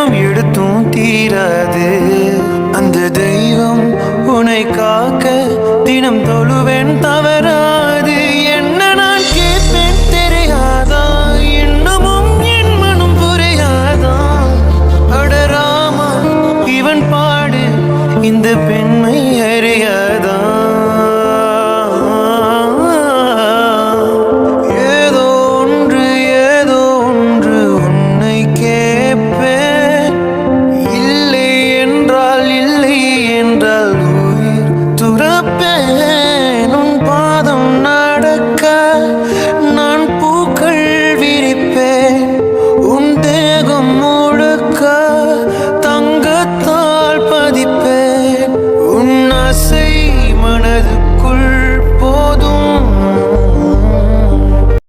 ஜென்மம் எடுத்தும் தீராது. அந்த தெய்வம் உன்னை காக்க தினம் தொழுவேன் தவறாது. என்ன நான் கேட்பேன் தெரியாதா, இன்னமும் என் மனம் புரியாதா? அடராமா இவன் பாடு இந்த பெண்மை அறியாதா? ஏதோ ஒன்று உன்னை கேட்பேன். இல்லை என்றால் உயிர் துறப்பேன். உன் பாதம் நடக்க நான் பூக்கள் விரிப்பேன்.